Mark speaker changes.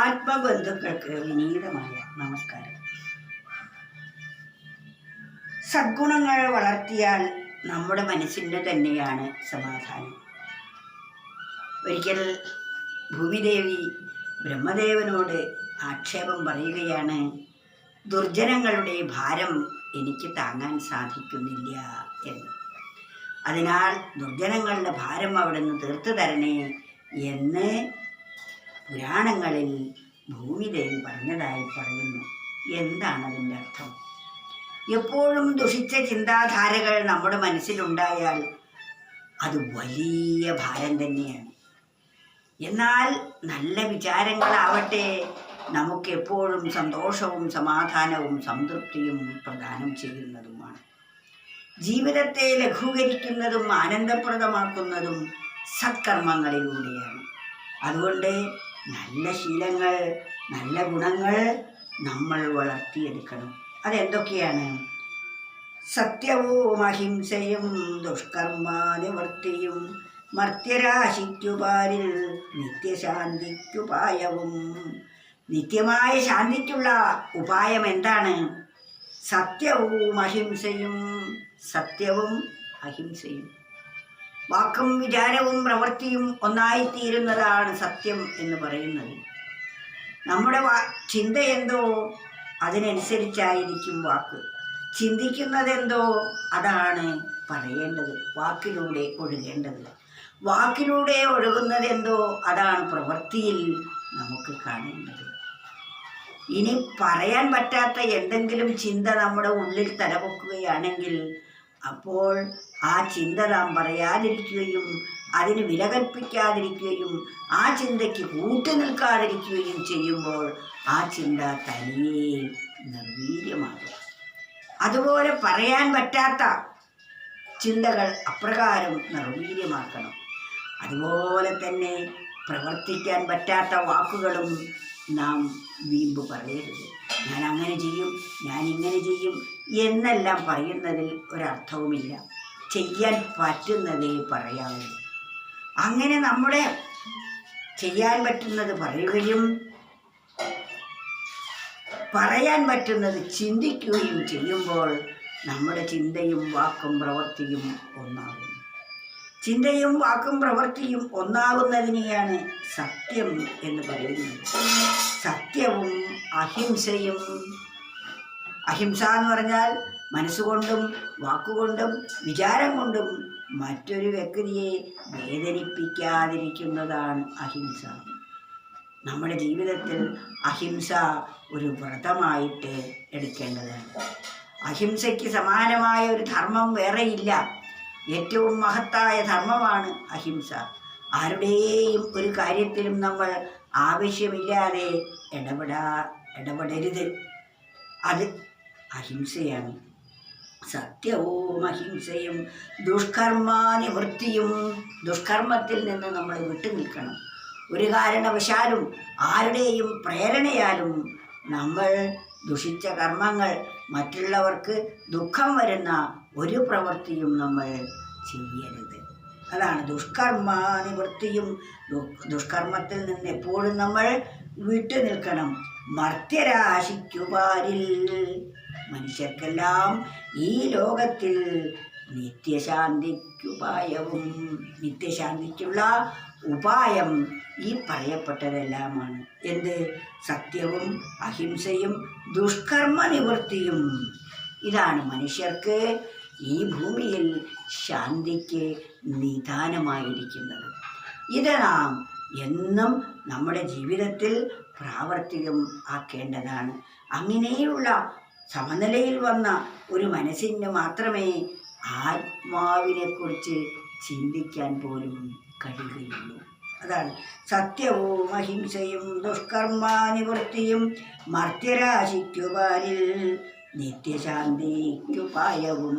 Speaker 1: ആത്മബന്ധുക്കൾക്ക് വിനീതമായ നമസ്കാരം. സദ്ഗുണങ്ങൾ വളർത്തിയാൽ നമ്മുടെ മനസ്സിൻ്റെ തന്നെയാണ് സമാധാനം. ഒരിക്കൽ ഭൂമിദേവി ബ്രഹ്മദേവനോട് ആക്ഷേപം പറയുകയാണ്, ദുർജനങ്ങളുടെ ഭാരം എനിക്ക് താങ്ങാൻ സാധിക്കുന്നില്ല എന്ന്. അതിനാൽ ദുർജനങ്ങളുടെ ഭാരം അവിടുന്ന് തീർത്തു തരണേ എന്ന് പുരാണങ്ങളിൽ ഭൂമിദേവി പറഞ്ഞതായി പറയുന്നു. എന്താണ് അതിൻ്റെ അർത്ഥം? എപ്പോഴും ദുഷിച്ച ചിന്താധാരകൾ നമ്മുടെ മനസ്സിലുണ്ടായാൽ അത് വലിയ ഭാരം തന്നെയാണ്. എന്നാൽ നല്ല വിചാരങ്ങളാവട്ടെ നമുക്കെപ്പോഴും സന്തോഷവും സമാധാനവും സംതൃപ്തിയും പ്രദാനം ചെയ്യുന്നതുമാണ്. ജീവിതത്തെ ലഘൂകരിക്കുന്നതും ആനന്ദപ്രദമാക്കുന്നതും സത്കർമ്മങ്ങളിലൂടെയാണ്. അതുകൊണ്ട് നല്ല ശീലങ്ങൾ, നല്ല ഗുണങ്ങൾ നമ്മൾ വളർത്തിയെടുക്കണം. അതെന്തൊക്കെയാണ്? സത്യവും അഹിംസയും ദുഷ്കർമാനിവൃത്തിയും മർത്യരാശിക്കുപാരിൽ നിത്യശാന്തിക്കുപായവും. നിത്യമായ ശാന്തിക്കുള്ള ഉപായം എന്താണ്? സത്യവും അഹിംസയും. സത്യവും അഹിംസയും. വാക്കും വിചാരവും പ്രവൃത്തിയും ഒന്നായിത്തീരുന്നതാണ് സത്യം എന്ന് പറയുന്നത്. നമ്മുടെ ചിന്ത എന്തോ അതിനനുസരിച്ചായിരിക്കും വാക്ക്. ചിന്തിക്കുന്നതെന്തോ അതാണ് പറയേണ്ടത്, വാക്കിലൂടെ ഒഴുകേണ്ടത്. വാക്കിലൂടെ ഒഴുകുന്നതെന്തോ അതാണ് പ്രവൃത്തിയിൽ നമുക്ക് കാണേണ്ടത്. ഇനി പറയാൻ പറ്റാത്ത എന്തെങ്കിലും ചിന്ത നമ്മുടെ ഉള്ളിൽ തലപൊക്കുകയാണെങ്കിൽ അപ്പോൾ ആ ചിന്ത നാം പറയാതിരിക്കുകയും അതിന് വില കൽപ്പിക്കാതിരിക്കുകയും ആ ചിന്തയ്ക്ക് കൂട്ടുനിൽക്കാതിരിക്കുകയും ചെയ്യുമ്പോൾ ആ ചിന്ത തനിയെ നിർവീര്യമാകും. അതുപോലെ പറയാൻ പറ്റാത്ത ചിന്തകൾ അപ്രകാരം നിർവീര്യമാക്കണം. അതുപോലെ തന്നെ പ്രവർത്തിക്കാൻ പറ്റാത്ത വാക്കുകളും നാം വീമ്പ് പറയരുത്. ഞാൻ അങ്ങനെ ചെയ്യും, ഞാൻ ഇങ്ങനെ ചെയ്യും എന്നെല്ലാം പറയുന്നതിൽ ഒരർത്ഥവുമില്ല. ചെയ്യാൻ പറ്റുന്നതേ പറയാവൂ. അങ്ങനെ നമ്മുടെ ചെയ്യാൻ പറ്റുന്നത് പറയുകയും പറയാൻ പറ്റുന്നത് ചിന്തിക്കുകയും ചെയ്യുമ്പോൾ നമ്മുടെ ചിന്തയും വാക്കും പ്രവൃത്തിയും ഒന്നാകും. ചിന്തയും വാക്കും പ്രവൃത്തിയും ഒന്നാകുന്നതിനെയാണ് സത്യം എന്ന് പറയുന്നത്. സത്യവും അഹിംസയും. അഹിംസ എന്ന് പറഞ്ഞാൽ മനസ്സുകൊണ്ടും വാക്കുകൊണ്ടും വിചാരം കൊണ്ടും മറ്റൊരു വ്യക്തിയെ വേദനിപ്പിക്കാതിരിക്കുന്നതാണ് അഹിംസ. നമ്മുടെ ജീവിതത്തിൽ അഹിംസ ഒരു വ്രതമായിട്ട് എടുക്കേണ്ടതാണ്. അഹിംസയ്ക്ക് സമാനമായ ഒരു ധർമ്മം വേറെയില്ല. ഏറ്റവും മഹത്തായ ധർമ്മമാണ് അഹിംസ. ആരുടെയും ഒരു കാര്യത്തിലും നമ്മൾ ആവശ്യമില്ലാതെ ഇടപെടരുത്. അത് അഹിംസയാണ്. സത്യവും അഹിംസയും ദുഷ്കർമാനിവൃത്തിയും. ദുഷ്കർമ്മത്തിൽ നിന്ന് നമ്മൾ വിട്ടുനിൽക്കണം. ഒരു കാരണവശാലും ആരുടെയും പ്രേരണയാലും നമ്മൾ ദുഷിച്ച കർമ്മങ്ങൾ, മറ്റുള്ളവർക്ക് ദുഃഖം വരുന്ന ഒരു പ്രവൃത്തിയും നമ്മൾ ചെയ്യരുത്. അതാണ് ദുഷ്കർമാനിവൃത്തിയും. ദുഷ്കർമ്മത്തിൽ നിന്ന് എപ്പോഴും നമ്മൾ വിട്ടു നിൽക്കണം. മർത്യരാശിക്കുപാരിൽ. മനുഷ്യർക്കെല്ലാം ഈ ലോകത്തിൽ നിത്യശാന്തിക്കുപായവും. നിത്യശാന്തിക്കുള്ള ഉപായം ഈ പറയപ്പെട്ടതെല്ലാമാണ്. എന്ത്? സത്യവും അഹിംസയും ദുഷ്കർമ്മ നിവൃത്തിയും. ഇതാണ് മനുഷ്യർക്ക് ഈ ഭൂമിയിൽ ശാന്തിക്ക് നിദാനമായിരിക്കുന്നത്. ഇത് നാം എന്നും നമ്മുടെ ജീവിതത്തിൽ പ്രാവർത്തികം ആക്കേണ്ടതാണ്. അങ്ങനെയുള്ള സമനിലയിൽ വന്ന ഒരു മനസ്സിന് മാത്രമേ ആത്മാവിനെക്കുറിച്ച് ചിന്തിക്കാൻ പോലും കഴിയുകയുള്ളൂ. അതാണ് സത്യവും അഹിംസയും ദുഷ്കർമാനിവൃത്തിയും മർത്യരാശിക്കുപാരിൽ നിത്യശാന്തിക്കുപായവും.